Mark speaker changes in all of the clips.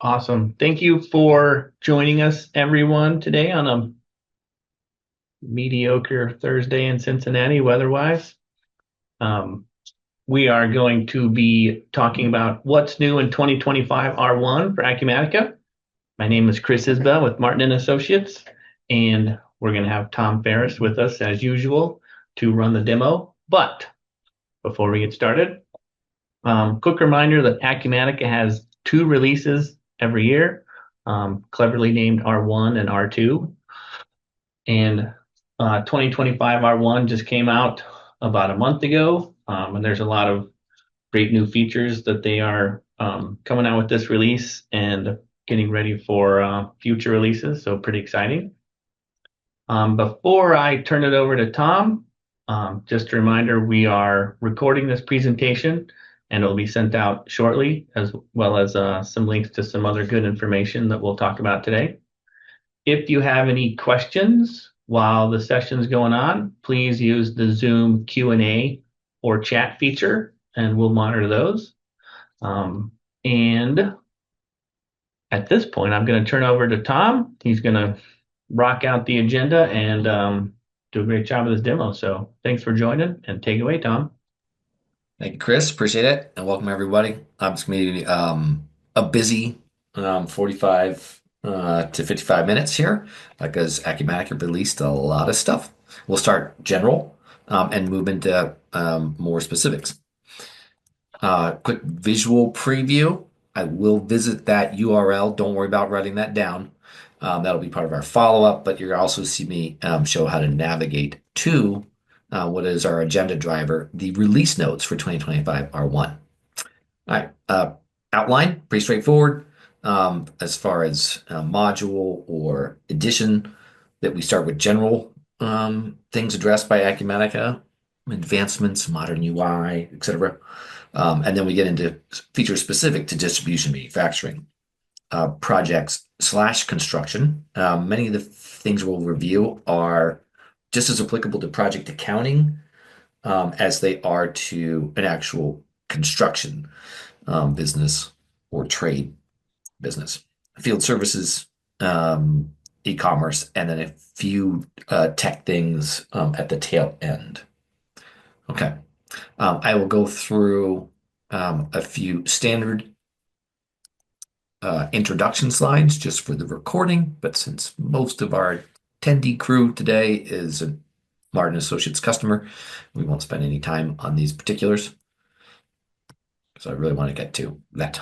Speaker 1: Awesome. Thank you for joining us, everyone, today on a mediocre Thursday in Cincinnati weather-wise. Um, we are going to be talking about what's new in 2025 R1 for Acumatica. My name is Chris Isbell with Martin and Associates, and we're going to have Tom Ferris with us as usual to run the demo. But before we get started, quick reminder that Acumatica has two releases every year, cleverly named R1 and R2. And 2025 R1 just came out about a month ago, and there's a lot of great new features that they are coming out with this release and getting ready for future releases. So pretty exciting. Before I turn it over to Tom, just a reminder, we are recording this presentation and it'll be sent out shortly, as well as some links to some other good information that we'll talk about today. If you have any questions while the session's going on, please use the Zoom Q&A or chat feature, and we'll monitor those. And at this point, I'm going to turn over to Tom. He's going to rock out the agenda and do a great job of this demo. So thanks for joining, and take it away, Tom.
Speaker 2: Thank you, Chris. Appreciate it. And welcome, everybody. It's going to be a busy 45 to 55 minutes here because Acumatica released a lot of stuff. We'll start general and move into more specifics. Quick visual preview. I will visit that URL. Don't worry about writing that down. That'll be part of our follow-up, but you'll also see me show how to navigate to what is our agenda driver, the release notes for 2025 R1. All right, outline, pretty straightforward. As far as module or edition, that we start with general things addressed by Acumatica, advancements, modern UI, etc. And then we get into features specific to distribution manufacturing, projects/construction. Many of the things we'll review are just as applicable to project accounting as they are to an actual construction business or trade business. Field services, e-commerce, and then a few tech things at the tail end. Okay. I will go through a few standard introduction slides just for the recording, but since most of our attendee crew today is a Martin Associates customer, we won't spend any time on these particulars because I really want to get to that.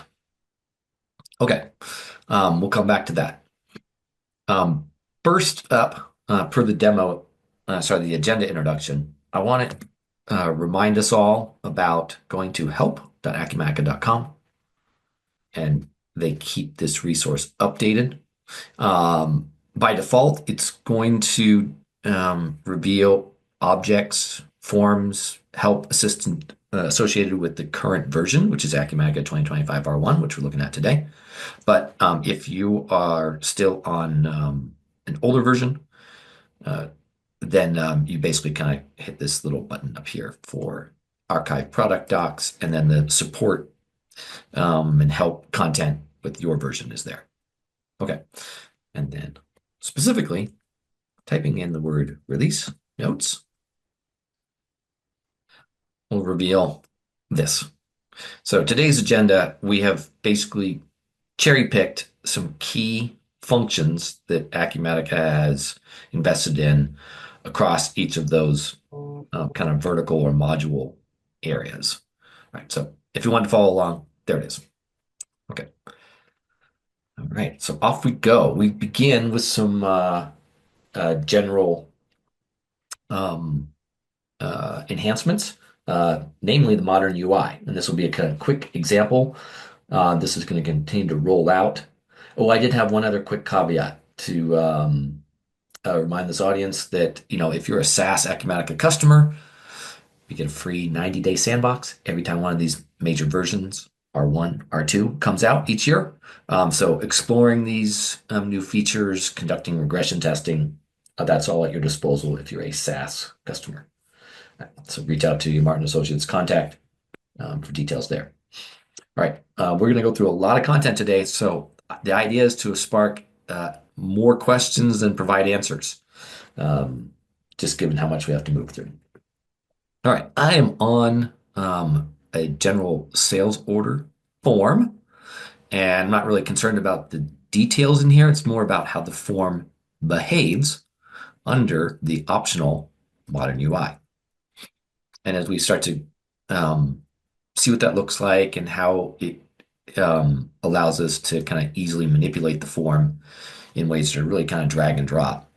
Speaker 2: Okay, we'll come back to that. First up, per the demo, the agenda introduction, I want to remind us all about going to help.acumatica.com, and they keep this resource updated. By default, it's going to reveal objects, forms, help assistant associated with the current version, which is Acumatica 2025 R1, which we're looking at today. But if you are still on an older version, then you basically kind of hit this little button up here for archive product docs, and then the support and help content with your version is there. Okay. And then specifically typing in the word release notes will reveal this. So today's agenda, we have basically cherry picked some key functions that Acumatica has invested in across each of those kind of vertical or module areas. All right. So if you want to follow along, there it is. Okay. All right. So off we go. We begin with some general enhancements, namely the modern UI. And this will be a kind of quick example. This is going to continue to roll out. Oh, I did have one other quick caveat to remind this audience that, if you're a SaaS Acumatica customer, you get a free 90-day sandbox every time one of these major versions, R1, R2, comes out each year. So exploring these new features, conducting regression testing, that's all at your disposal if you're a SaaS customer. So reach out to your Martin Associates contact for details there. All right, we're going to go through a lot of content today, so the idea is to spark more questions than provide answers, um, just given how much we have to move through. All right, I am on a general sales order form, and I'm not really concerned about the details in here. It's more about how the form behaves under the optional modern UI. And as we start to um, see what that looks like and how it allows us to kind of easily manipulate the form in ways that are really kind of drag and drop.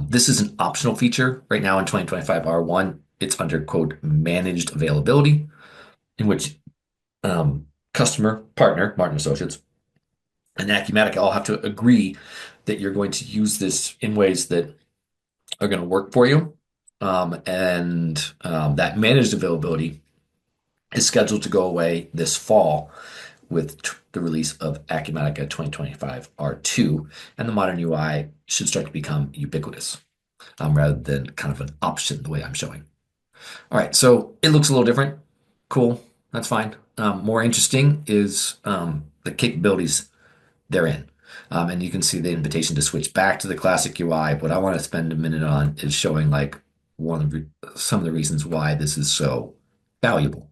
Speaker 2: This is an optional feature right now in 2025 R1. It's under quote managed availability, in which customer, partner, Martin Associates, and Acumatica all have to agree that you're going to use this in ways that are going to work for you. And that managed availability is scheduled to go away this fall with the release of Acumatica 2025 R2, and the modern UI should start to become ubiquitous rather than kind of an option the way I'm showing. All right, so it looks a little different. Cool, that's fine. More interesting is the capabilities therein. And you can see the invitation to switch back to the classic UI. What I want to spend a minute on is showing like some of the reasons why this is so valuable.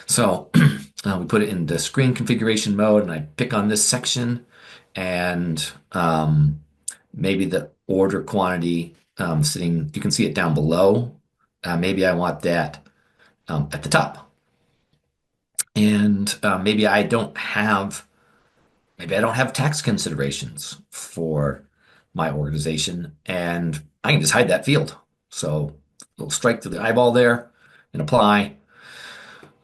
Speaker 2: So we put it in the screen configuration mode, and I pick on this section, and maybe the order quantity sitting. You can see it down below. Maybe I want that at the top, and maybe I don't have tax considerations for my organization, and I can just hide that field. So it'll strike through the eyeball there and apply.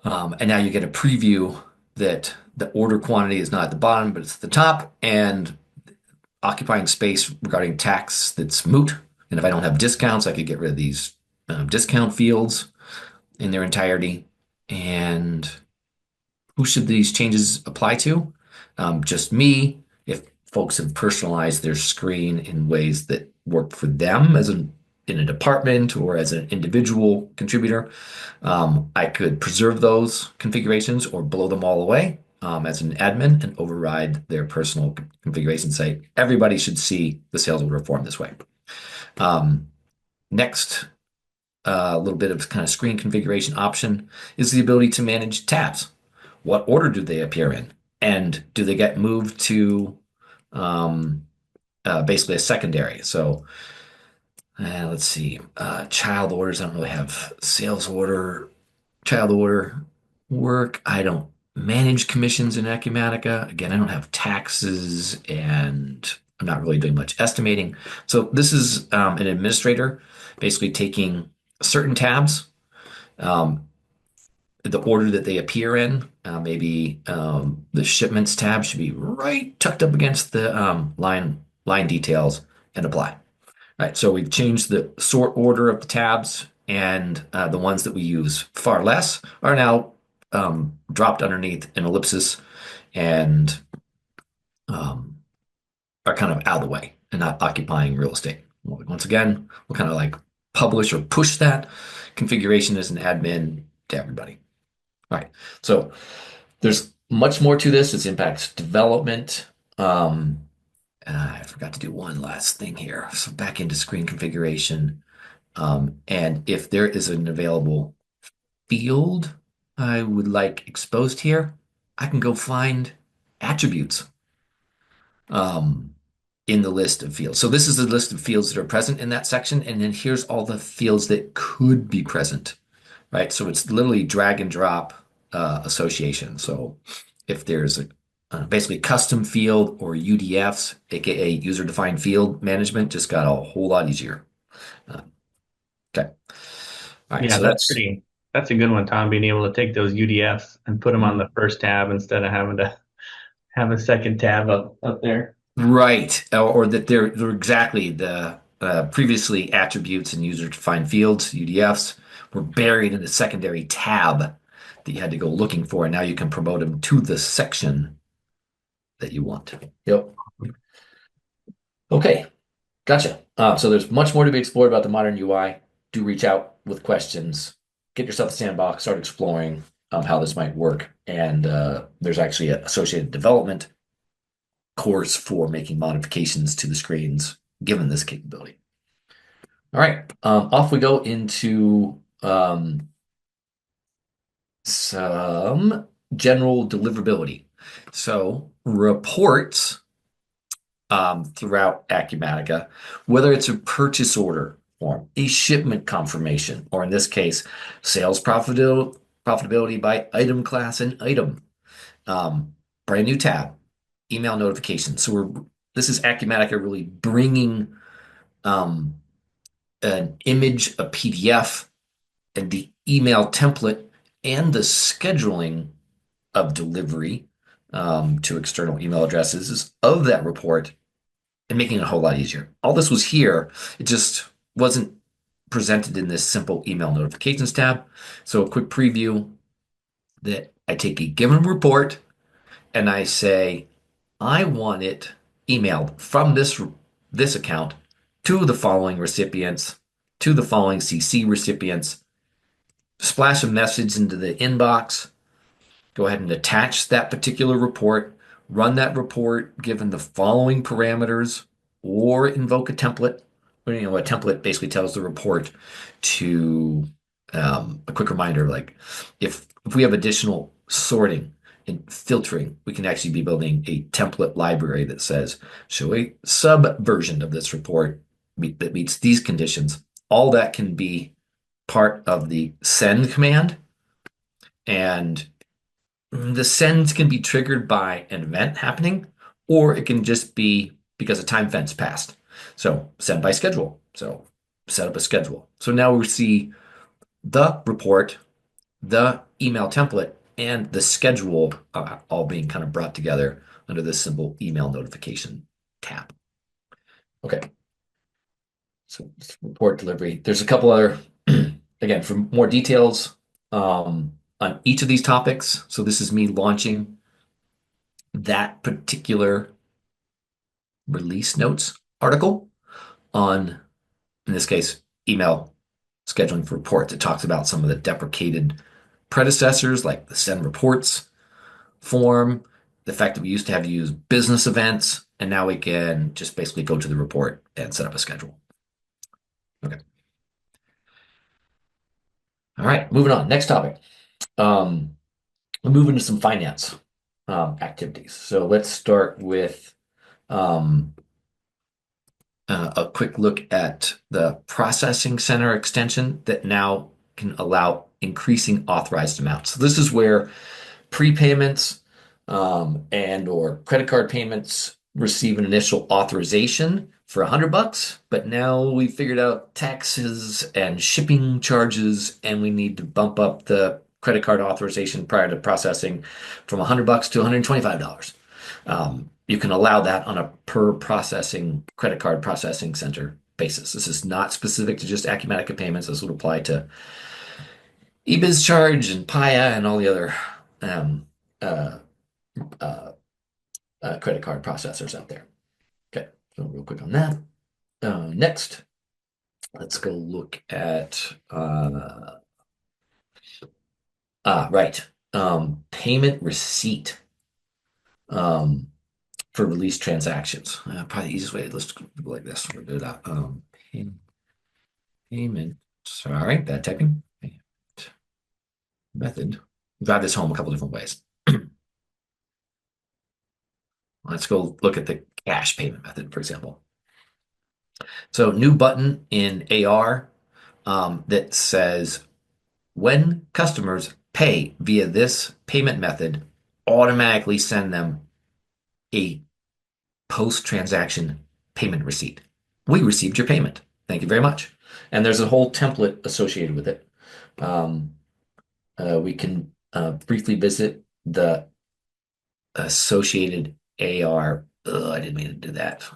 Speaker 2: And now you get a preview that the order quantity is not at the bottom, but it's at the top, and occupying space regarding tax that's moot. And if I don't have discounts, I could get rid of these discount fields in their entirety. And who should these changes apply to? Just me. If folks have personalized their screen in ways that work for them in a department or as an individual contributor, I could preserve those configurations or blow them all away as an admin and override their personal configuration. Say everybody should see the sales order form this way. Um, Next, a little bit of kind of screen configuration option is the ability to manage tabs. What order do they appear in? And do they get moved to um, basically a secondary? So let's see. Child orders, I don't really have sales order, child order work. I don't manage commissions in Acumatica. Again, I don't have taxes and I'm not really doing much estimating. So this is an administrator basically taking certain tabs, um, the order that they appear in. Maybe the shipments tab should be right tucked up against the line details and apply. All right, so we've changed the sort order of the tabs, and the ones that we use far less are now dropped underneath an ellipsis and um, are kind of out of the way and not occupying real estate. Once again, we'll kind of like publish or push that configuration as an admin to everybody. All right, so there's much more to this. It impacts development. I forgot to do one last thing here. So back into screen configuration. And if there is an available field I would like exposed here, I can go find attributes um, in the list of fields. So this is the list of fields that are present in that section. And then here's all the fields that could be present, right? So it's literally drag and drop association. So if there's basically custom field or UDFs, aka user defined field management, just got a whole lot easier. Uh, okay. All right.
Speaker 1: Yeah,
Speaker 2: So that's
Speaker 1: that's a good one, Tom, being able to take those UDFs and put them on the first tab instead of having to have a second tab up there.
Speaker 2: right. Or that they're exactly the previously attributes and user defined fields, UDFs, were buried in the secondary tab that you had to go looking for. And now you can promote them to the section that you want. Yep. Okay. Gotcha. So there's much more to be explored about the modern UI. Do reach out with questions. Get yourself a sandbox. Start exploring how this might work. And there's actually an associated development course for making modifications to the screens given this capability. All right, off we go into some general deliverability. So reports throughout Acumatica, whether it's a purchase order form, a shipment confirmation, or in this case, sales profitability by item class and item. Brand new tab, email notifications. So this is Acumatica really bringing um, an image, a PDF, and the email template and the scheduling of delivery to external email addresses of that report and making it a whole lot easier. All this was here, it just wasn't presented in this simple email notifications tab. So a quick preview that I take a given report and I say, I want it emailed from this account to the following recipients, to the following CC recipients, splash a message into the inbox, go ahead and attach that particular report, run that report given the following parameters, or invoke a template. A template basically tells the report to a quick reminder, like if we have additional sorting and filtering, we can actually be building a template library that says, show a subversion of this report that meets these conditions. All that can be part of the send command, and the sends can be triggered by an event happening, or it can just be because a time fence passed. So send by schedule. So set up a schedule. So now we see the report, the email template, and the schedule all being kind of brought together under this simple email notification tab. Okay. So report delivery. There's a couple other, again, for more details on each of these topics. So this is me launching that particular release notes article on, in this case, email scheduling for reports. It talks about some of the deprecated predecessors like the send reports form, the fact that we used to have to use business events, and now we can just basically go to the report and set up a schedule. Okay. All right, moving on. Next topic. We'll move into some finance activities. So let's start with um, a quick look at the processing center extension that now can allow increasing authorized amounts. So this is where prepayments and or credit card payments receive an initial authorization for $100, but now we figured out taxes and shipping charges, and we need to bump up the credit card authorization prior to processing from $100 to $125. You can allow that on a per processing credit card processing center basis. This is not specific to just Acumatica payments. This would apply to eBiz Charge and Paya and all the other um, uh, uh, credit card processors out there. Okay, so real quick on that. Next, let's go look at right, payment receipt um, for release transactions. Probably the easiest way. Let's go like this. We'll do that. Payment. Sorry, bad typing. Payment method. Drive this home a couple different ways. Let's go look at the cash payment method, for example. So new button in AR that says when customers pay via this payment method, automatically send them a post-transaction payment receipt. We received your payment. Thank you very much. And there's a whole template associated with it. Um, we can briefly visit the associated AR. Ugh, I didn't mean to do that.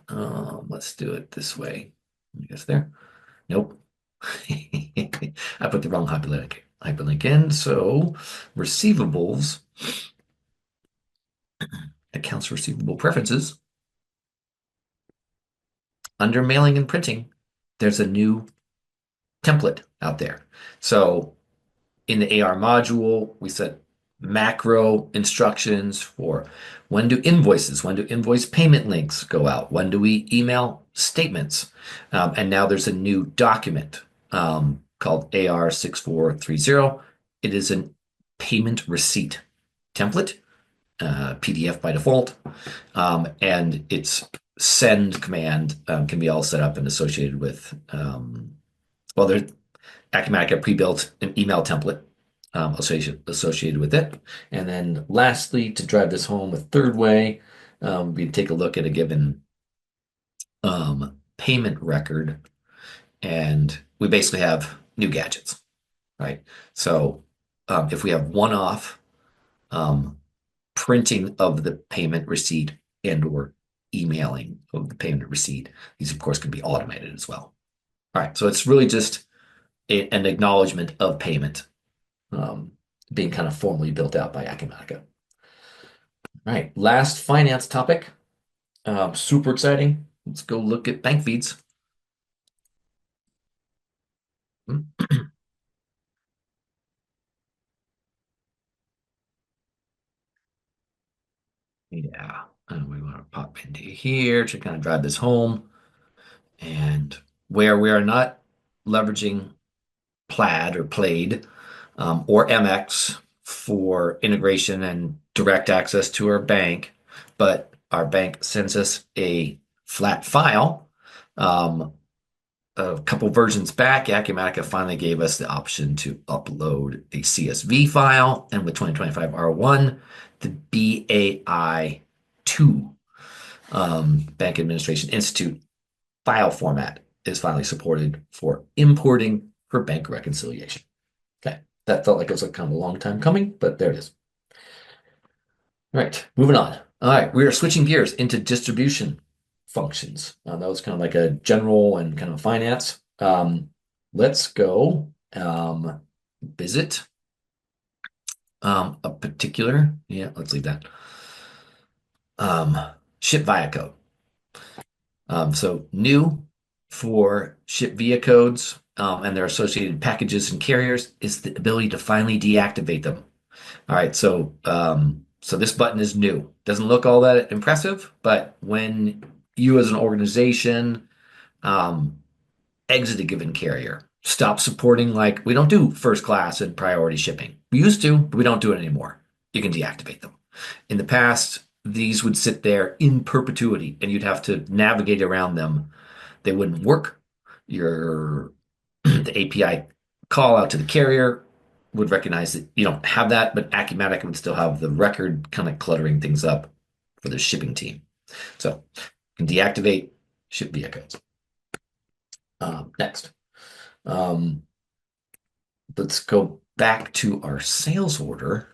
Speaker 2: Let's do it this way. I guess there. Nope. I put the wrong hyperlink in. So receivables, accounts receivable preferences. Under mailing and printing, there's a new template out there. So in the AR module, we set macro instructions for when do invoice payment links go out? When do we email statements? And now there's a new document called AR6430. It is a payment receipt template, PDF by default, and its send command can be all set up and associated with, well, there's Acumatica pre-built an email template associated with it. And then lastly, to drive this home a third way, we take a look at a given payment record, and we basically have new gadgets, right? So if we have one-off um, printing of the payment receipt and or emailing of the payment receipt, these of course can be automated as well. All right, so it's really just an acknowledgement of payment um, being kind of formally built out by Acumatica. All right, last finance topic. Super exciting. Let's go look at bank feeds. Yeah, and we want to pop into here to kind of drive this home. And where we are not leveraging Plaid or Plaid or MX for integration and direct access to our bank, but our bank sends us a flat file. A couple versions back, Acumatica finally gave us the option to upload a CSV file, and with 2025 R1, the BAI2 Bank Administration Institute file format is finally supported for importing for bank reconciliation. Okay, that felt like it was kind of a long time coming, but there it is. All right, moving on. All right, we are switching gears into distribution functions. That was kind of like a general and kind of finance. Let's go visit a particular, yeah, let's leave that. Um, Ship via code. So new for ship via codes and their associated packages and carriers is the ability to finally deactivate them. All right, so this button is new. Doesn't look all that impressive, but when you as an organization um, exit a given carrier, stop supporting, like we don't do first class and priority shipping. We used to, but we don't do it anymore. You can deactivate them. In the past, these would sit there in perpetuity and you'd have to navigate around them. They wouldn't work. Your the API call out to the carrier would recognize that you don't have that, but Acumatica would still have the record kind of cluttering things up for the shipping team. So you can deactivate ship via codes. Next, um, let's go back to our sales order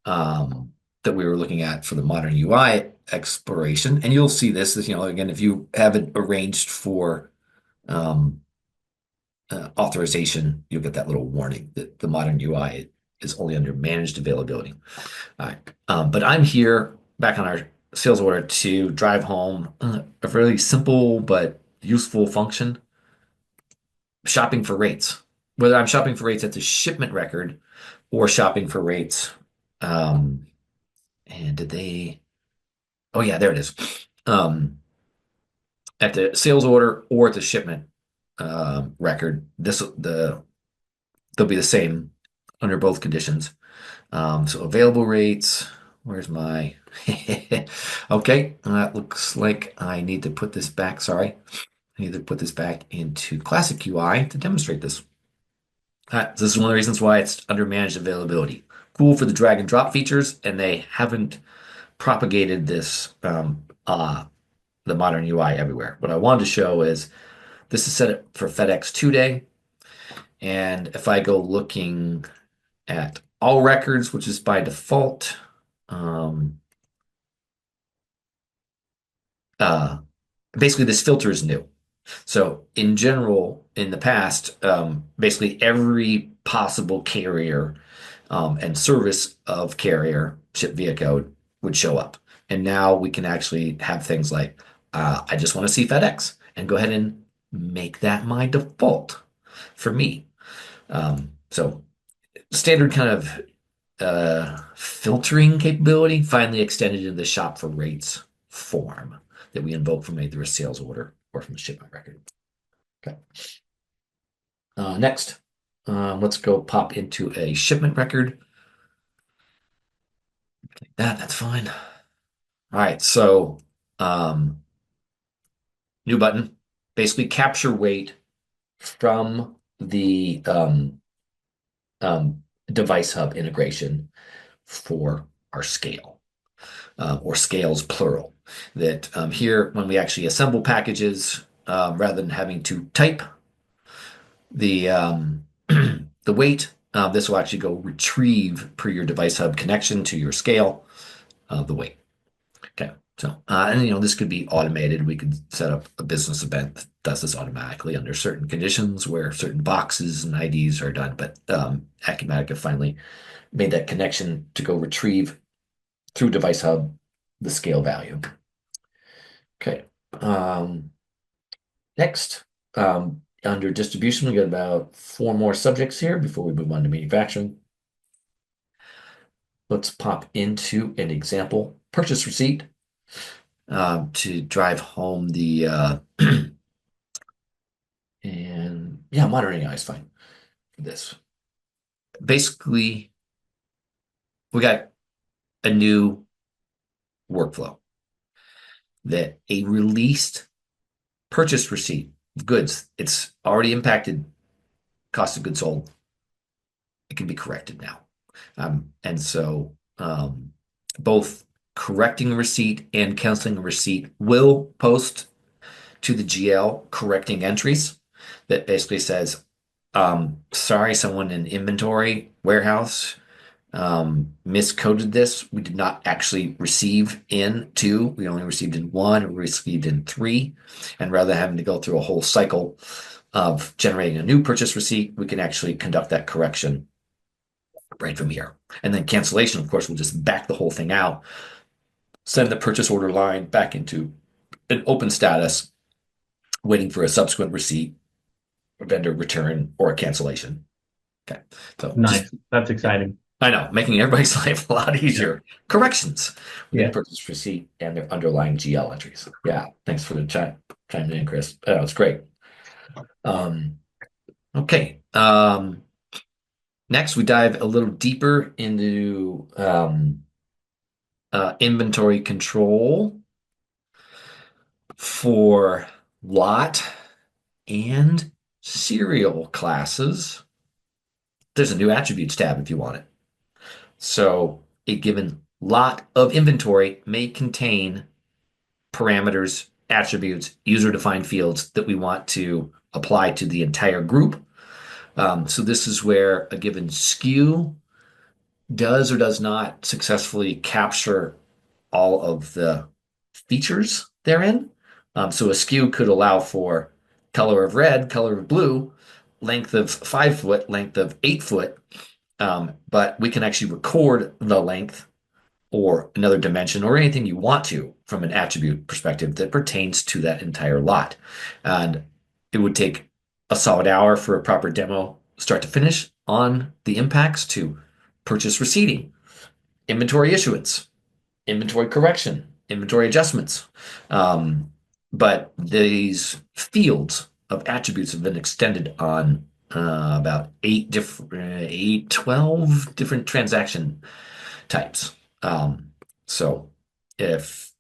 Speaker 2: that we were looking at for the modern UI exploration. And you'll see this, again, if you have it arranged for um, authorization, you'll get that little warning that the modern UI is only under managed availability. All right. But I'm here back on our sales order to drive home a fairly simple but useful function, shopping for rates. Whether I'm shopping for rates at the shipment record or shopping for rates. And did they? Oh, yeah, there it is. At the sales order or at the shipment record, they'll be the same under both conditions. So available rates. Where's my? Okay, that looks like I need to put this back. Sorry, I need to put this back into Classic UI to demonstrate this. This is one of the reasons why it's under managed availability. Cool for the drag and drop features, and they haven't propagated this the modern UI everywhere. What I wanted to show is this is set up for FedEx 2-day, and if I go looking at all records, which is by default, um, uh, basically this filter is new. So in general, in the past, basically every possible carrier and service of carrier ship via code would show up. And now we can actually have things like, I just want to see FedEx and go ahead and make that my default for me. So standard kind of filtering capability finally extended into the shop for rates form that we invoke from either a sales order or from the shipment record. Okay. Next, let's go pop into a shipment record. Like that's fine. All right, so um, new button, basically capture weight from the device hub integration for our scale, or scales plural. That here, when we actually assemble packages, rather than having to type the the weight, this will actually go retrieve per your device hub connection to your scale the weight. Okay. So, and this could be automated. We could set up a business event that does this automatically under certain conditions where certain boxes and IDs are done. But Acumatica finally made that connection to go retrieve through Device Hub the scale value. Okay. Next, under distribution, we got about 4 more subjects here before we move on to manufacturing. Let's pop into an example purchase receipt to drive home the and yeah, modern AI is fine for this. Basically, we got a new workflow that a released purchase receipt of goods, it's already impacted cost of goods sold. It can be corrected now. And so both correcting a receipt and canceling a receipt will post to the GL correcting entries that basically says, sorry, someone in inventory warehouse miscoded this. We did not actually receive in 2. We only received in 1, or received in 3. And rather than having to go through a whole cycle of generating a new purchase receipt, we can actually conduct that correction right from here. And then cancellation, of course, will just back the whole thing out, send the purchase order line back into an open status, waiting for a subsequent receipt, a vendor return, or a cancellation. Okay. So just,
Speaker 1: Nice. That's
Speaker 2: yeah,
Speaker 1: exciting.
Speaker 2: I know, making everybody's life a lot
Speaker 1: Yeah.
Speaker 2: easier. Corrections within
Speaker 1: Yeah.
Speaker 2: purchase receipt and their underlying GL entries. Yeah. Thanks for the chiming in, Chris. It's great. Um, okay. Next, we dive a little deeper into inventory control for lot and serial classes. There's a new attributes tab if you want it. So a given lot of inventory may contain parameters, attributes, user-defined fields that we want to apply to the entire group. So this is where a given SKU does or does not successfully capture all of the features therein. So a SKU could allow for color of red, color of blue, length of 5 foot, length of 8 foot, but we can actually record the length or another dimension or anything you want to from an attribute perspective that pertains to that entire lot. And it would take a solid hour for a proper demo, start to finish, on the impacts to purchase receipting, inventory issuance, inventory correction, inventory adjustments. Um, but these fields of attributes have been extended on about 12 different transaction types. So if,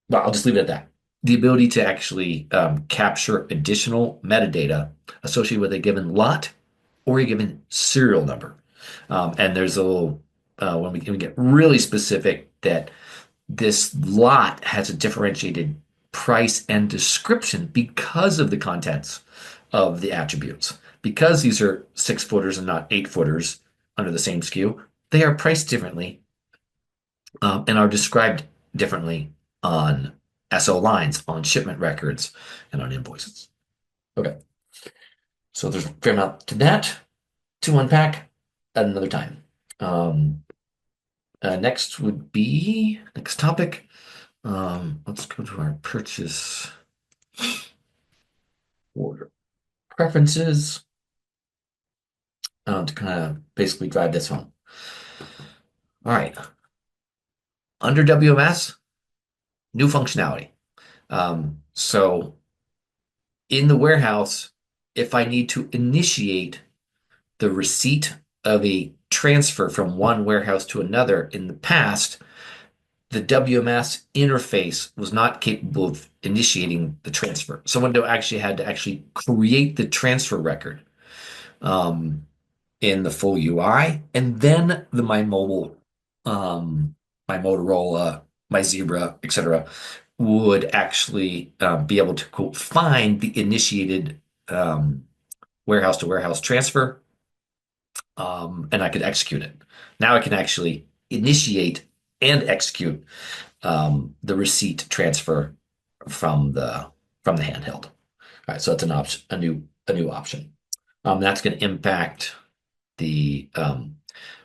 Speaker 2: well, I'll just leave it at that. The ability to actually capture additional metadata associated with a given lot or a given serial number. And there's a little, when we can get really specific, that this lot has a differentiated price and description because of the contents of the attributes. Because these are 6 footers and not 8 footers under the same SKU, they are priced differently and are described differently on SO lines, on shipment records, and on invoices. Okay, so there's a fair amount to that to unpack at another time. Next would be next topic. Let's go to our purchase order preferences. to kind of basically drive this home. All right, under WMS, new functionality. So in the warehouse, if I need to initiate the receipt of a transfer from one warehouse to another in the past, the WMS interface was not capable of initiating the transfer. Someone actually had to actually create the transfer record um, in the full UI, and then my mobile, my Motorola, my Zebra, etc., would actually be able to quote, find the initiated warehouse to warehouse transfer, and I could execute it. Now I can actually initiate and execute the receipt transfer from the handheld. All right, so that's an option, a new option. That's going to impact the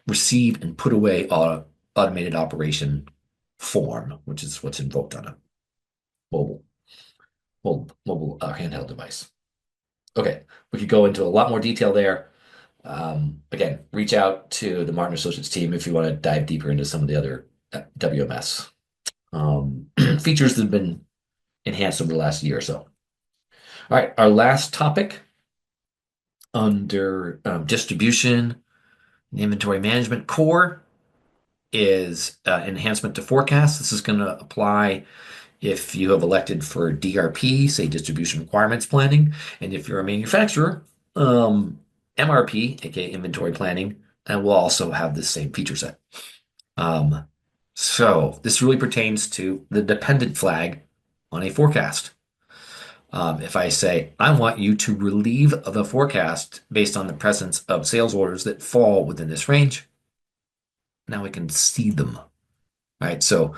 Speaker 2: receive and put away automated operation form, which is what's invoked on a mobile handheld device. Okay, we could go into a lot more detail there. Again, reach out to the Martin Associates team if you want to dive deeper into some of the other WMS features that have been enhanced over the last year or so. All right, our last topic under distribution and inventory management core is enhancement to forecast. This is going to apply if you have elected for DRP, say distribution requirements planning, and if you're a manufacturer, MRP, aka inventory planning, and will also have the same feature set. Um, so this really pertains to the dependent flag on a forecast. If I say, I want you to relieve the forecast based on the presence of sales orders that fall within this range, now I can see them, right? So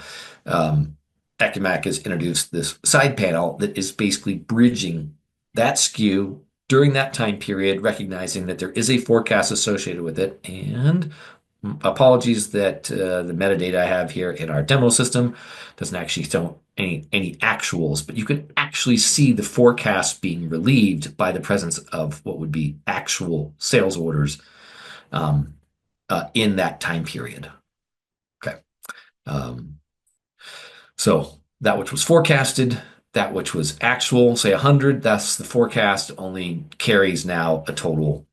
Speaker 2: Acumatica has introduced this side panel that is basically bridging that SKU during that time period, recognizing that there is a forecast associated with it. And apologies that the metadata I have here in our demo system doesn't actually show any actuals, but you can actually see the forecast being relieved by the presence of what would be actual sales orders um, in that time period. Okay. Um, so that which was forecasted, that which was actual, say 100, that's the forecast, only carries now a total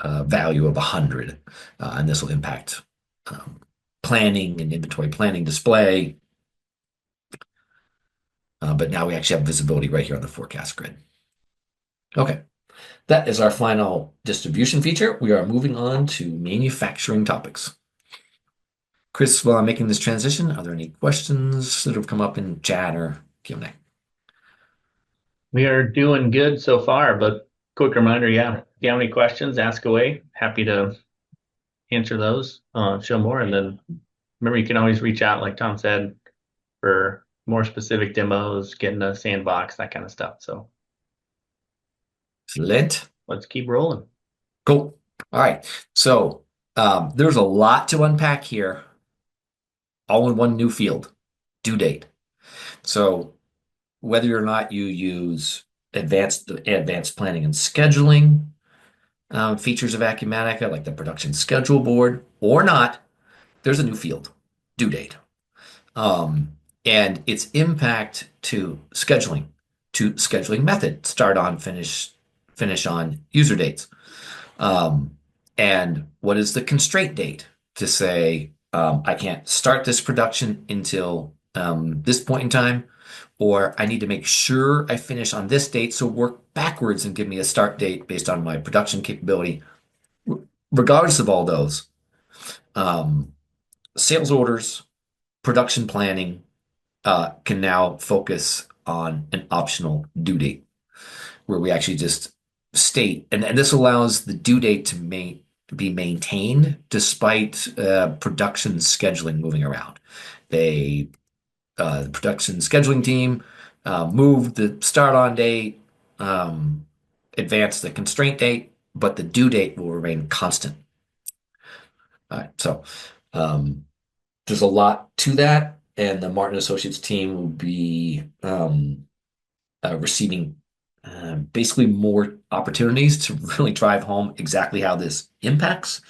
Speaker 2: value of 100. And this will impact um, planning and inventory planning display. But now we actually have visibility right here on the forecast grid. Okay, that is our final distribution feature. We are moving on to manufacturing topics. Chris, while I'm making this transition, are there any questions that have come up in chat or Q&A?
Speaker 1: We are doing good so far, but quick reminder, yeah, if you have any questions, ask away. Happy to answer those, show more. And then remember, you can always reach out, like Tom said, for more specific demos, getting a sandbox, that kind of stuff. So
Speaker 2: Excellent.
Speaker 1: let's keep rolling.
Speaker 2: Cool. All right. So there's a lot to unpack here, all in one new field, due date. So whether or not you use advanced planning and scheduling features of Acumatica, like the production schedule board, or not, there's a new field, due date, um, and its impact to scheduling method, start on, finish on, user dates, um, and what is the constraint date to say I can't start this production until this point in time, or I need to make sure I finish on this date, so work backwards and give me a start date based on my production capability. Regardless of all those, um, sales orders, production planning can now focus on an optional due date where we actually just state, and this allows the due date to be maintained despite production scheduling moving around. The production scheduling team moved the start on date, advanced the constraint date, but the due date will remain constant. All right, so there's a lot to that, and the Martin Associates team will be receiving basically more opportunities to really drive home exactly how this impacts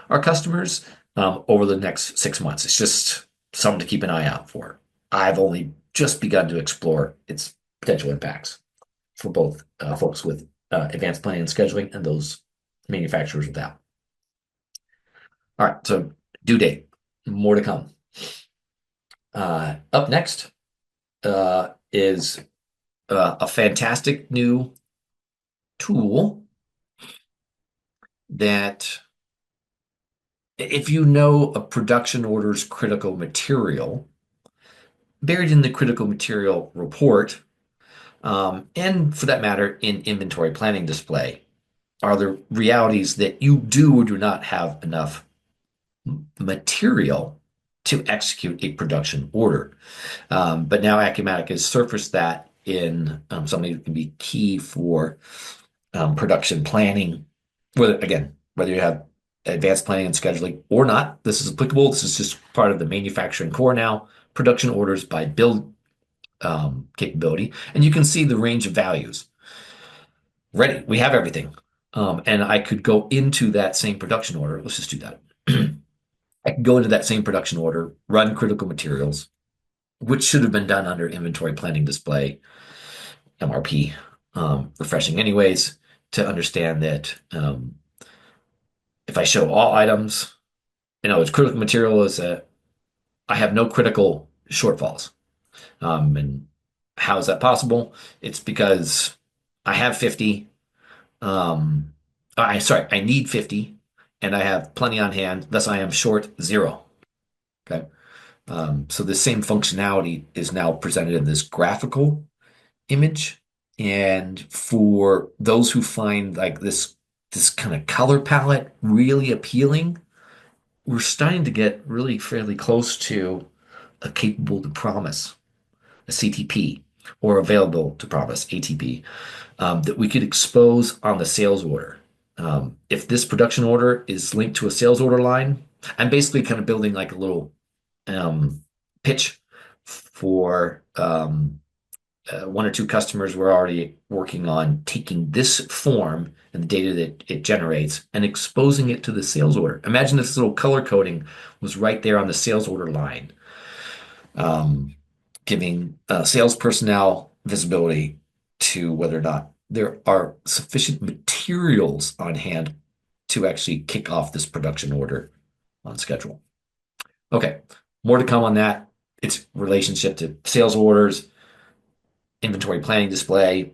Speaker 2: our customers over the next 6 months. It's just something to keep an eye out for. I've only just begun to explore its potential impacts for both folks with advanced planning and scheduling and those manufacturers without. All right, so due date, more to come. Up next is a fantastic new tool that, if you know a production order's critical material, buried in the critical material report, and for that matter, in inventory planning display, are the realities that you do or do not have enough material to execute a production order. But now Acumatica has surfaced that in something that can be key for production planning. Whether you have advanced planning and scheduling or not, this is applicable. This is just part of the manufacturing core now. Production orders by build capability, and you can see the range of values. Ready, we have everything. And I could go into that same production order. Let's just do that. I can go into that same production order, run critical materials, which should have been done under inventory planning display, MRP, refreshing anyways, to understand that if I show all items, it's critical material is that I have no critical shortfalls. And how is that possible? It's because I have 50. I need 50 and I have plenty on hand. Thus, I am short 0. Okay. So the same functionality is now presented in this graphical image. And for those who find like this kind of color palette really appealing, we're starting to get really fairly close to a capable to promise, a CTP, or available to promise, ATP, that we could expose on the sales order. If this production order is linked to a sales order line, I'm basically kind of building like a little pitch for one or two customers. We're already working on taking this form and the data that it generates and exposing it to the sales order. Imagine this little color coding was right there on the sales order line, giving sales personnel visibility to whether or not there are sufficient materials on hand to actually kick off this production order on schedule. Okay, more to come on that. Its relationship to sales orders, inventory planning display,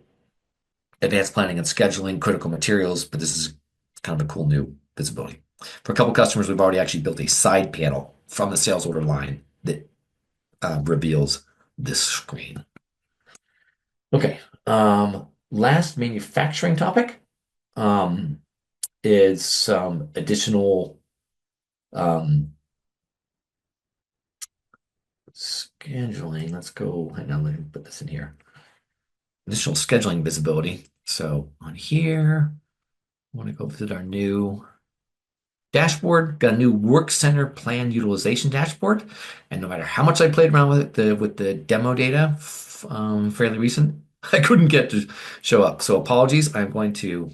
Speaker 2: advanced planning and scheduling, critical materials, but this is kind of a cool new visibility. For a couple customers, we've already actually built a side panel from the sales order line that reveals this screen. Okay, last manufacturing topic is some additional scheduling. Let's go, hang on, let me put this in here. Additional scheduling visibility. So on here, I want to go visit our new dashboard. Got a new work center plan utilization dashboard. And no matter how much I played around with the demo data, fairly recent, I couldn't get to show up. So apologies. I'm going to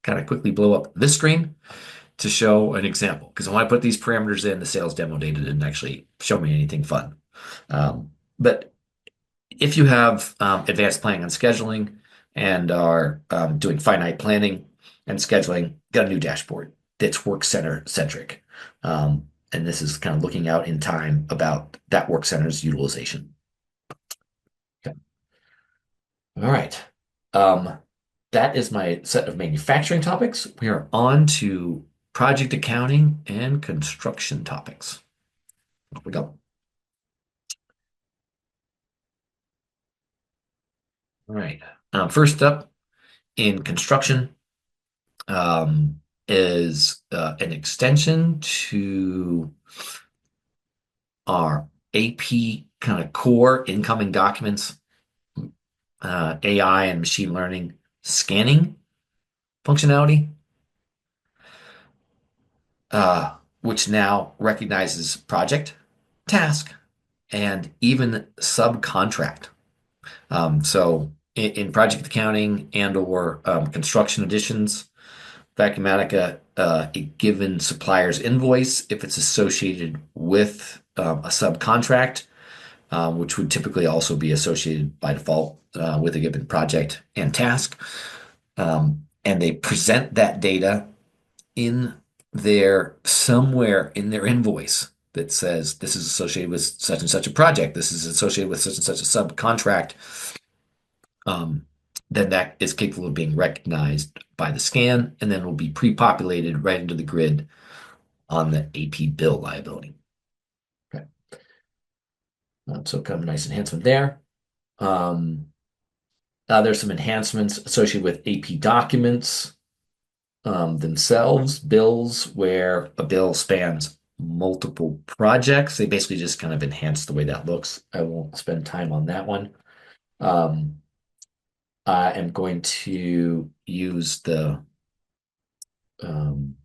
Speaker 2: kind of quickly blow up this screen to show an example because when I put these parameters in, the sales demo data didn't actually show me anything fun. But if you have advanced planning and scheduling and are doing finite planning and scheduling, got a new dashboard that's work center centric. And this is kind of looking out in time about that work center's utilization. Okay. All right. That is my set of manufacturing topics. We are on to project accounting and construction topics. Here we go. All right. First up in construction is an extension to our AP kind of core incoming documents, AI and machine learning scanning functionality, which now recognizes project, task, and even subcontract. So in project accounting and or construction additions. Acumatica, a given supplier's invoice, if it's associated with a subcontract, which would typically also be associated by default with a given project and task. And they present that data in their somewhere in their invoice that says this is associated with such and such a project, this is associated with such and such a subcontract, um, then that is capable of being recognized by the scan and then will be pre-populated right into the grid on the AP bill liability. Okay. So kind of a nice enhancement there. Um, there's some enhancements associated with AP documents themselves, bills where a bill spans multiple projects. They basically just kind of enhance the way that looks. I won't spend time on that one. Um, I am going to use the um,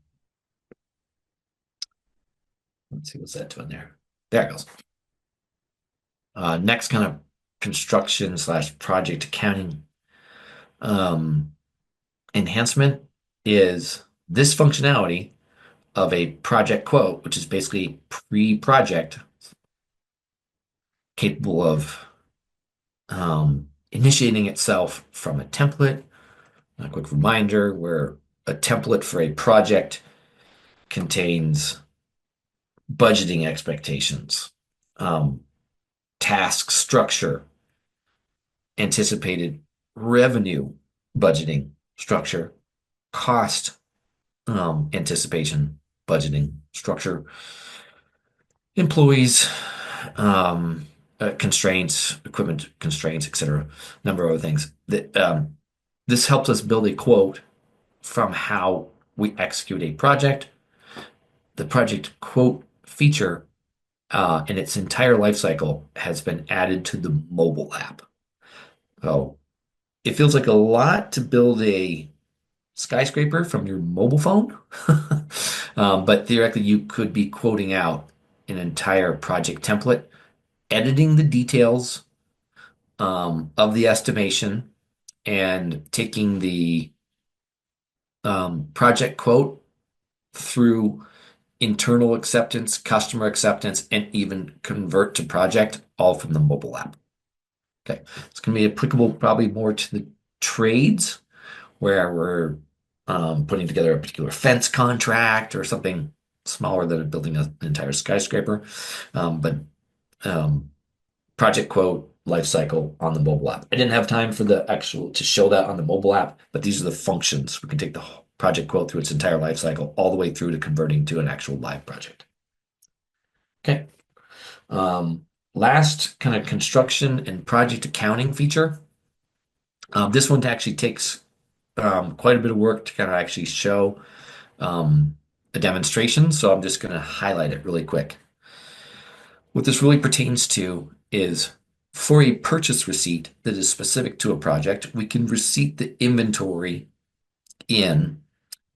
Speaker 2: let's see, what's that doing there? There it goes. Next kind of construction slash project accounting um, enhancement is this functionality of a project quote, which is basically pre-project capable of initiating itself from a template. A quick reminder where a template for a project contains budgeting expectations, um, task structure, anticipated revenue budgeting structure, cost anticipation budgeting structure, employees, constraints, equipment constraints, etc. Number of other things. This helps us build a quote from how we execute a project. The project quote feature in its entire life cycle has been added to the mobile app. So it feels like a lot to build a skyscraper from your mobile phone. But theoretically, you could be quoting out an entire project template, editing the details of the estimation, and taking the project quote through internal acceptance, customer acceptance, and even convert to project, all from the mobile app. Okay, it's going to be applicable probably more to the trades where we're putting together a particular fence contract or something smaller than building an entire skyscraper. But um, project quote life cycle on the mobile app. I didn't have time for the actual to show that on the mobile app, but these are the functions. We can take the project quote through its entire life cycle all the way through to converting to an actual live project. Okay. Um, Last kind of construction and project accounting feature. This one actually takes quite a bit of work to kind of actually show a demonstration, so I'm just going to highlight it really quick. What this really pertains to is for a purchase receipt that is specific to a project, we can receipt the inventory in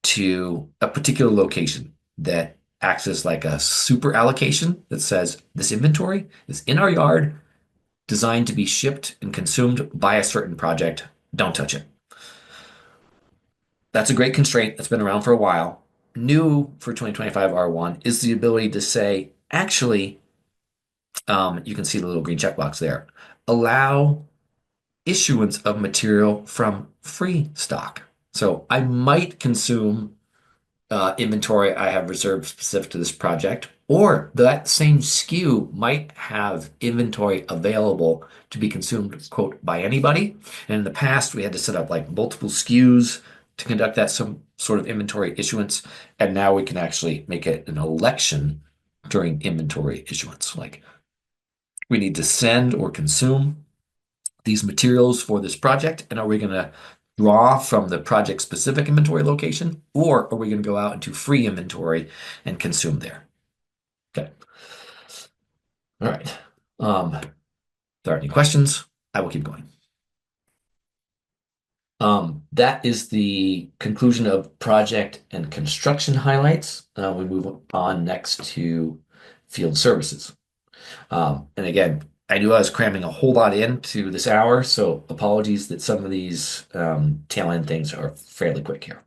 Speaker 2: to a particular location that acts as like a super allocation that says this inventory is in our yard, designed to be shipped and consumed by a certain project. Don't touch it. That's a great constraint that's been around for a while. New for 2025 R1 is the ability to say, actually, you can see the little green checkbox there. Allow issuance of material from free stock. So I might consume inventory I have reserved specific to this project, or that same SKU might have inventory available to be consumed, quote, by anybody. And in the past, we had to set up like multiple SKUs to conduct that some sort of inventory issuance. And now we can actually make it an election during inventory issuance. Like we need to send or consume these materials for this project, and are we going to draw from the project specific inventory location, or are we going to go out into free inventory and consume there? Okay. All right. If there are any questions, I will keep going. That is the conclusion of project and construction highlights. We move on next to field services. And again, I knew I was cramming a whole lot into this hour, so apologies that some of these tail end things are fairly quick here.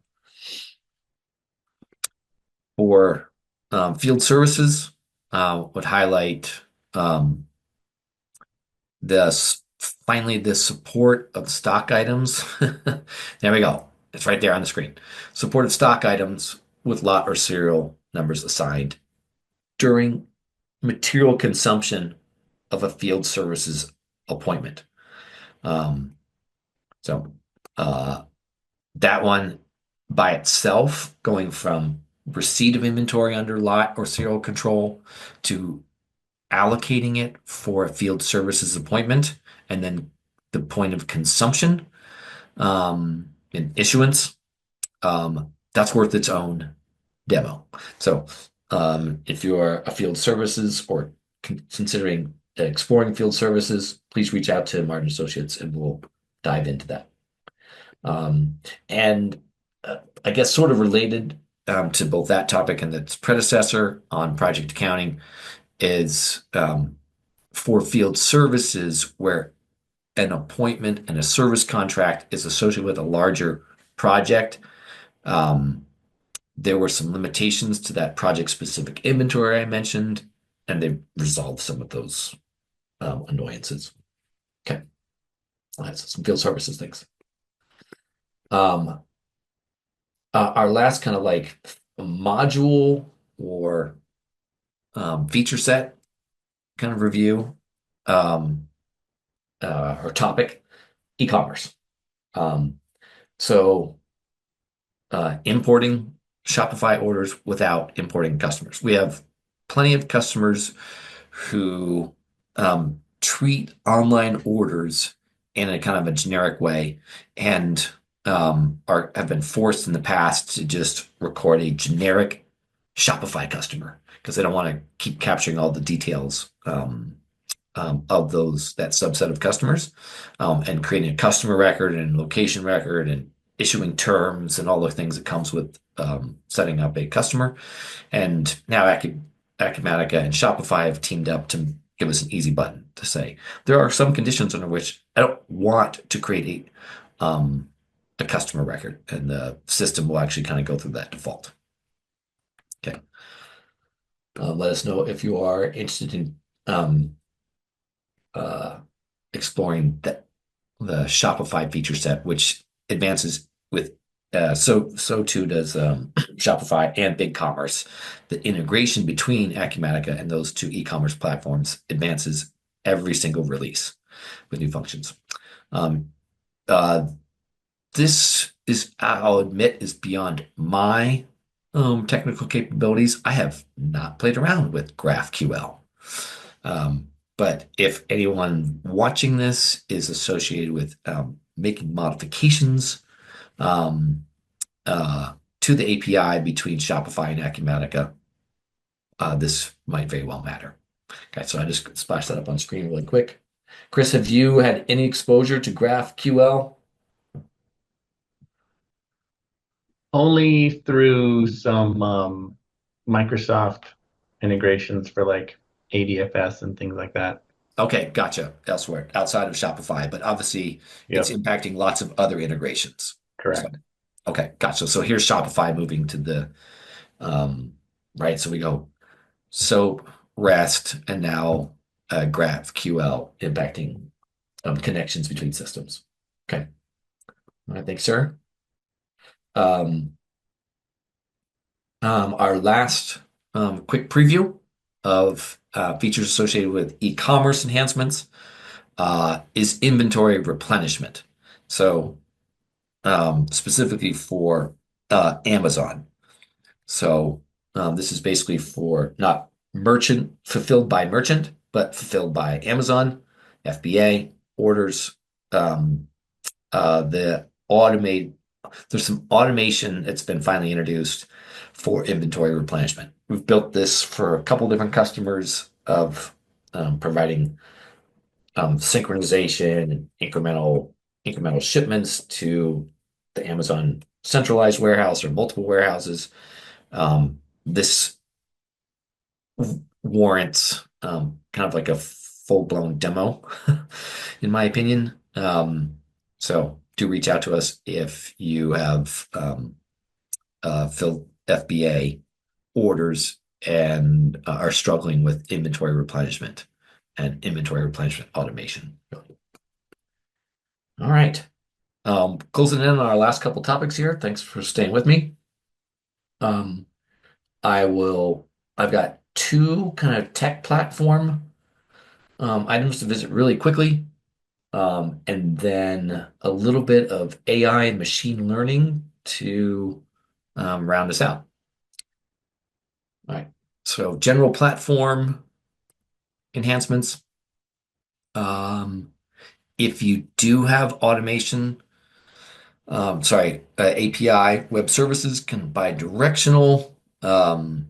Speaker 2: For field services, would highlight um, finally the support of stock items. There we go. It's right there on the screen. Support of stock items with lot or serial numbers assigned during material consumption of a field services appointment. Um, so uh, that one by itself, going from receipt of inventory under lot or serial control to allocating it for a field services appointment, and then the point of consumption and issuance, that's worth its own demo. So if you're a field services or considering exploring field services, please reach out to Martin Associates and we'll dive into that. Um, and I guess sort of related to both that topic and its predecessor on project accounting is for field services where an appointment and a service contract is associated with a larger project. Um, there were some limitations to that project specific inventory I mentioned, and they resolved some of those annoyances. Okay, that's some field services things. Um, our last kind of like module or feature set kind of review um, or topic, e-commerce. Um, so importing Shopify orders without importing customers. We have plenty of customers who treat online orders in a kind of a generic way and have been forced in the past to just record a generic Shopify customer because they don't want to keep capturing all the details of that subset of customers and creating a customer record and location record and issuing terms and all the things that comes with setting up a customer. And now Acumatica and Shopify have teamed up to give us an easy button to say there are some conditions under which I don't want to create a customer record, and the system will actually kind of go through that default. Okay. Let us know if you are interested in uh, exploring the Shopify feature set, which advances with so too does Shopify and BigCommerce. The integration between Acumatica and those two e-commerce platforms advances every single release with new functions. Um, uh, this is, I'll admit, is beyond my technical capabilities. I have not played around with GraphQL. Um, but if anyone watching this is associated with making modifications um, to the API between Shopify and Acumatica, this might very well matter. Okay, so I just splashed that up on screen really quick. Chris, have you had any exposure to GraphQL?
Speaker 1: Only through some Microsoft integrations for like ADFS and things like that.
Speaker 2: Okay, gotcha. Elsewhere, outside of Shopify, but obviously it's
Speaker 1: Yep,
Speaker 2: impacting lots of other integrations. So,
Speaker 1: correct.
Speaker 2: okay, gotcha. So here's Shopify moving to the right. So we go SOAP, REST, and now GraphQL impacting connections between systems. Okay, all right, thanks, sir. Um, our last quick preview of features associated with e-commerce enhancements is inventory replenishment. So specifically for Amazon. So this is basically for not merchant fulfilled by merchant, but fulfilled by Amazon, FBA orders. Um, the automate There's some automation that's been finally introduced for inventory replenishment. We've built this for a couple different customers of providing synchronization and incremental shipments to the Amazon centralized warehouse or multiple warehouses. This warrants kind of like a full-blown demo, in my opinion. So do reach out to us if you have filled FBA orders and are struggling with inventory replenishment and inventory replenishment automation. All right. Closing in on our last couple topics here. Thanks for staying with me. Um, I will, I've got two kind of tech platform items to visit really quickly, and then a little bit of AI and machine learning to round us out. All right. So general platform enhancements. Um, if you do have automation, API web services can bi-directional. The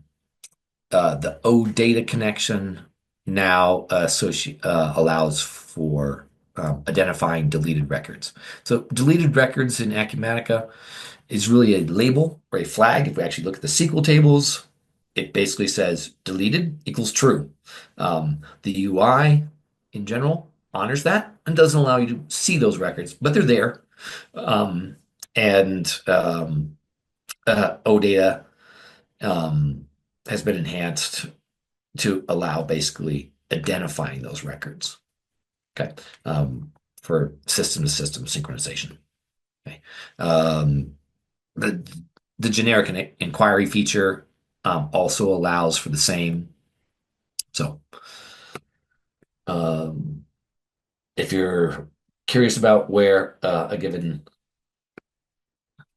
Speaker 2: OData connection now allows for identifying deleted records. So deleted records in Acumatica is really a label or a flag. If we actually look at the SQL tables, it basically says deleted equals true. The UI in general honors that and doesn't allow you to see those records, but they're there. Um, and OData has been enhanced to allow basically identifying those records. Okay, for system-to-system synchronization. Okay, um, the the generic inquiry feature also allows for the same. So, um, if you're curious about where a given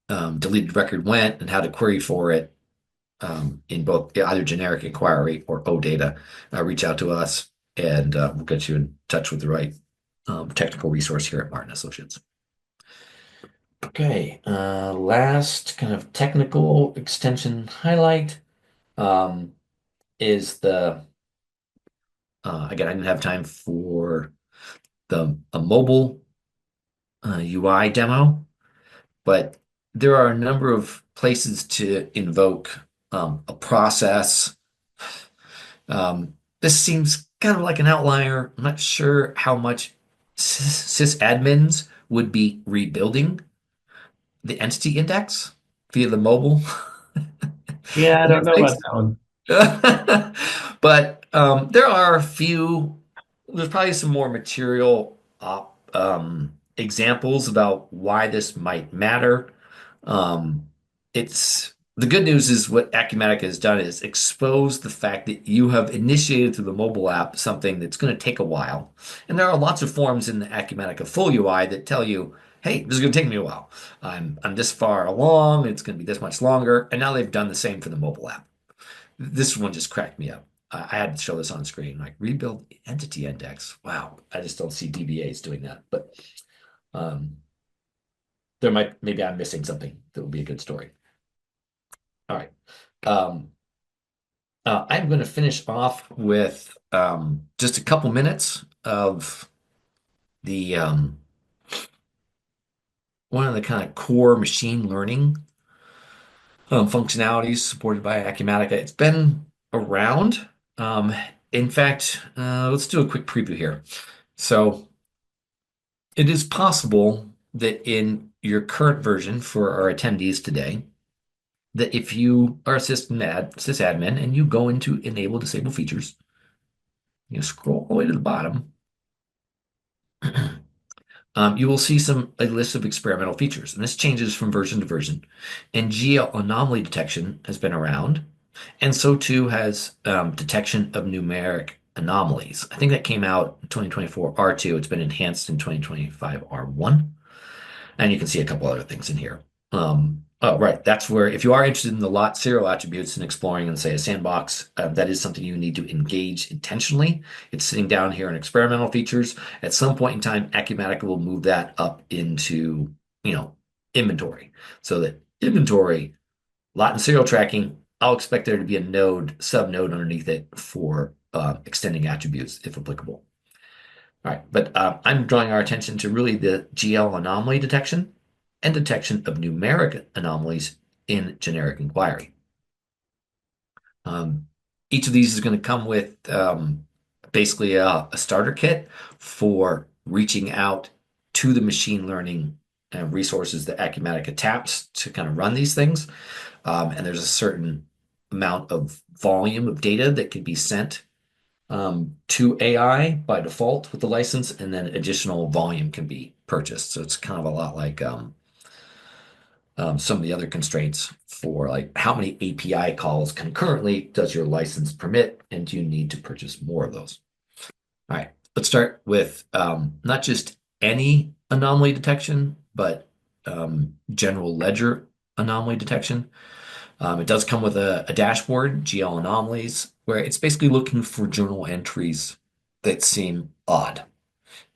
Speaker 2: deleted record went and how to query for it in both either generic inquiry or OData, reach out to us and we'll get you in touch with the right technical resource here at Martin Associates. Okay, last kind of technical extension highlight um, is again, I didn't have time for the a mobile UI demo, but there are a number of places to invoke a process. This seems kind of like an outlier. I'm not sure how much sysadmins would be rebuilding the entity index via the mobile
Speaker 1: Yeah, I don't know
Speaker 2: interface.
Speaker 1: about that one.
Speaker 2: But there are a few, there's probably some more material examples about why this might matter. Um, it's the good news is what Acumatica has done is expose the fact that you have initiated through the mobile app something that's going to take a while. And there are lots of forms in the Acumatica full UI that tell you, hey, this is going to take me a while. I'm this far along, it's going to be this much longer. And now they've done the same for the mobile app. This one just cracked me up. I had to show this on screen, like rebuild entity index. Wow, I just don't see DBAs doing that. But um, maybe I'm missing something that would be a good story. All right. Um, I'm going to finish off with just a couple minutes of the one of the kind of core machine learning functionalities supported by Acumatica. It's been around. Um, in fact, let's do a quick preview here. So it is possible that in your current version for our attendees today, that if you are a sysadmin and you go into enable disable features, you scroll all the way to the bottom, you will see a list of experimental features, and this changes from version to version. And GL anomaly detection has been around, and so too has detection of numeric anomalies. I think that came out in 2024 R2. It's been enhanced in 2025 R1. And you can see a couple other things in here. Oh, right. That's where, if you are interested in the lot serial attributes and exploring and say a sandbox, that is something you need to engage intentionally. It's sitting down here in experimental features. At some point in time, Acumatica will move that up into, inventory. So that inventory, lot and serial tracking, I'll expect there to be a sub node underneath it for extending attributes if applicable. All right, but I'm drawing our attention to really the GL anomaly detection and detection of numeric anomalies in generic inquiry. Each of these is going to come with basically a starter kit for reaching out to the machine learning resources that Acumatica taps to kind of run these things. And there's a certain amount of volume of data that can be sent to AI by default with the license, and then additional volume can be purchased. So it's kind of a lot like some of the other constraints for like how many API calls concurrently does your license permit, and do you need to purchase more of those? All right, let's start with not just any anomaly detection, but general ledger anomaly detection. It does come with a dashboard, GL anomalies, where it's basically looking for journal entries that seem odd.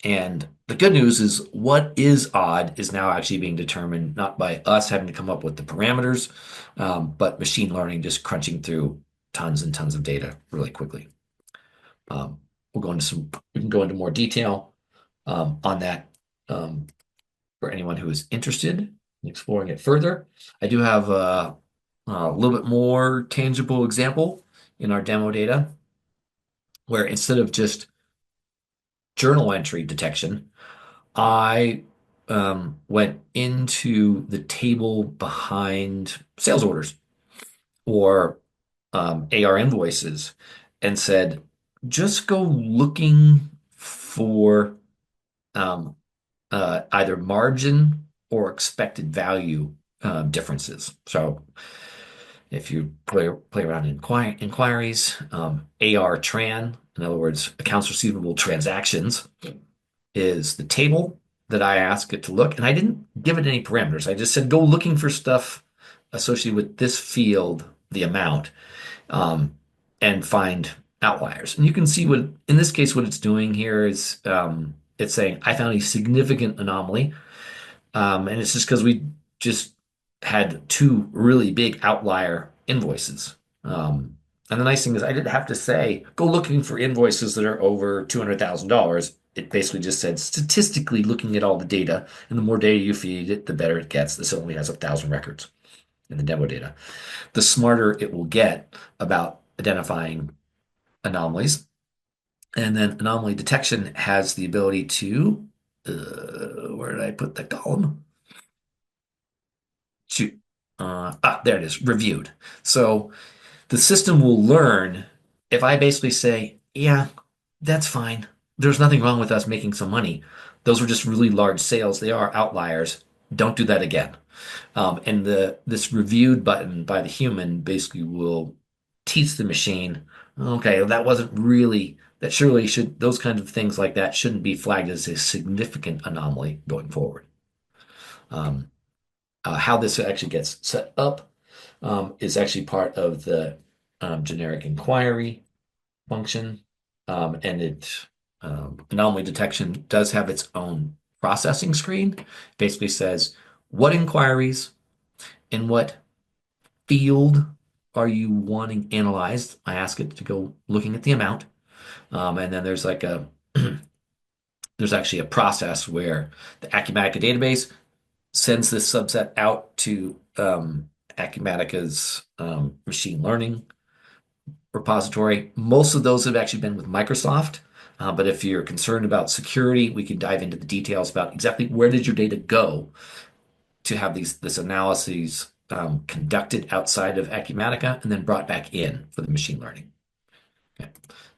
Speaker 2: And the good news is what is odd is now actually being determined not by us having to come up with the parameters, but machine learning just crunching through tons and tons of data really quickly. Um, we can go into more detail on that for anyone who is interested in exploring it further. I do have a little bit more tangible example in our demo data where instead of just journal entry detection, I went into the table behind sales orders or AR invoices and said, just go looking for um, either margin or expected value differences. So if you play around in inquiries, AR tran, in other words, accounts receivable transactions, is the table that I asked it to look, and I didn't give it any parameters. I just said go looking for stuff associated with this field, the amount, um, and find outliers. And you can see what, in this case, what it's doing here is it's saying I found a significant anomaly, and it's just because we just had two really big outlier invoices. And the nice thing is, I didn't have to say, go looking for invoices that are over $200,000. It basically just said, statistically looking at all the data, and the more data you feed it, the better it gets. This only has 1,000 records in the demo data. The smarter it will get about identifying anomalies. And then anomaly detection has the ability to, where did I put the column? Shoot. There it is, reviewed. So the system will learn if I basically say, yeah, that's fine. There's nothing wrong with us making some money. Those were just really large sales. They are outliers. Don't do that again. And this reviewed button by the human basically will teach the machine, okay, well, that wasn't really, that surely should, those kinds of things like that shouldn't be flagged as a significant anomaly going forward. Um, how this actually gets set up is actually part of the generic inquiry function. And anomaly detection does have its own processing screen. Basically says what inquiries in what field are you wanting analyzed? I ask it to go looking at the amount. And then there's like a there's actually a process where the Acumatica database sends this subset out to Acumatica's machine learning repository. Most of those have actually been with Microsoft. But if you're concerned about security, we can dive into the details about exactly where did your data go to have this analyses conducted outside of Acumatica and then brought back in for the machine learning. Okay.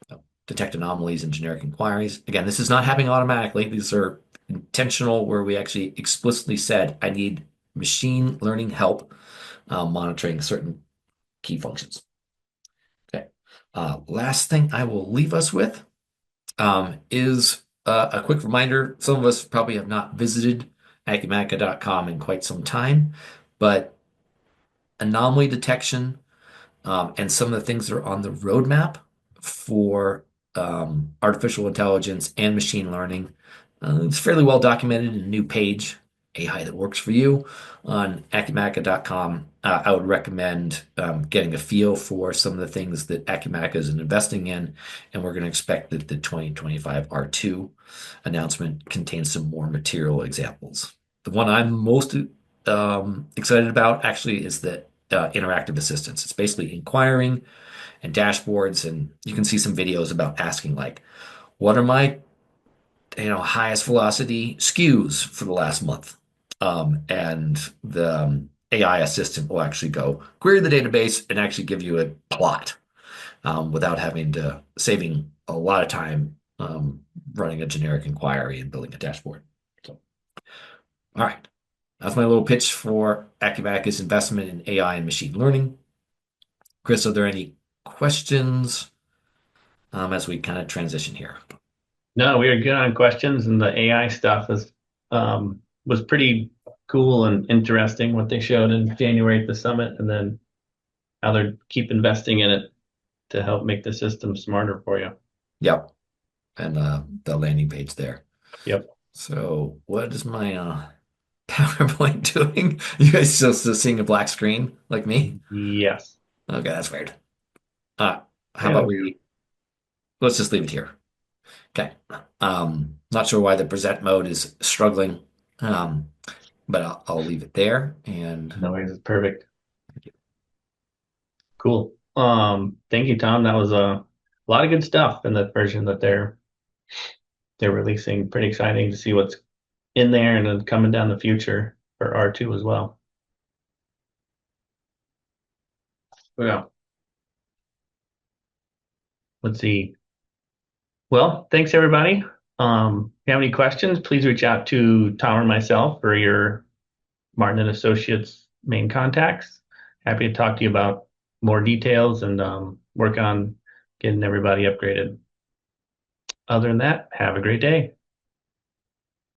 Speaker 2: So, detect anomalies in generic inquiries. Again, this is not happening automatically. These are intentional where we actually explicitly said, I need machine learning help monitoring certain key functions. Okay. Last thing I will leave us with is a quick reminder. Some of us probably have not visited Acumatica.com in quite some time, but anomaly detection and some of the things that are on the roadmap for artificial intelligence and machine learning. It's fairly well documented in a new page, AI that works for you, on Acumatica.com. I would recommend getting a feel for some of the things that Acumatica is investing in, and we're going to expect that the 2025 R2 announcement contains some more material examples. The one I'm most excited about actually is that interactive assistance. It's basically inquiring and dashboards, and you can see some videos about asking like, what are my highest velocity skews for the last month? And the AI assistant will actually go query the database and actually give you a plot without having to saving a lot of time running a generic inquiry and building a dashboard. So, all right. That's my little pitch for Acumatica's investment in AI and machine learning. Chris, are there any questions as we kind of transition here?
Speaker 1: No, we are good on questions, and the AI stuff was pretty cool and interesting what they showed in January at the summit, and then how they keep investing in it to help make the system smarter for you.
Speaker 2: Yep. And the landing page there.
Speaker 1: Yep.
Speaker 2: So what is my PowerPoint doing? You guys still seeing a black screen like me?
Speaker 1: Yes.
Speaker 2: Okay, that's weird. Uh, how about
Speaker 1: Yeah.
Speaker 2: let's just leave it here. Okay. Not sure why the present mode is struggling, um, but I'll leave it there. And
Speaker 1: No worries. It's perfect. Cool. Thank you, Tom. That was a lot of good stuff in the version that they're releasing. Pretty exciting to see what's in there and then coming down the future for R2 as well. Yeah. Let's see. Well, thanks everybody. If you have any questions, please reach out to Tom or myself or your Martin and Associates main contacts. Happy to talk to you about more details and work on getting everybody upgraded. Other than that, have a great day.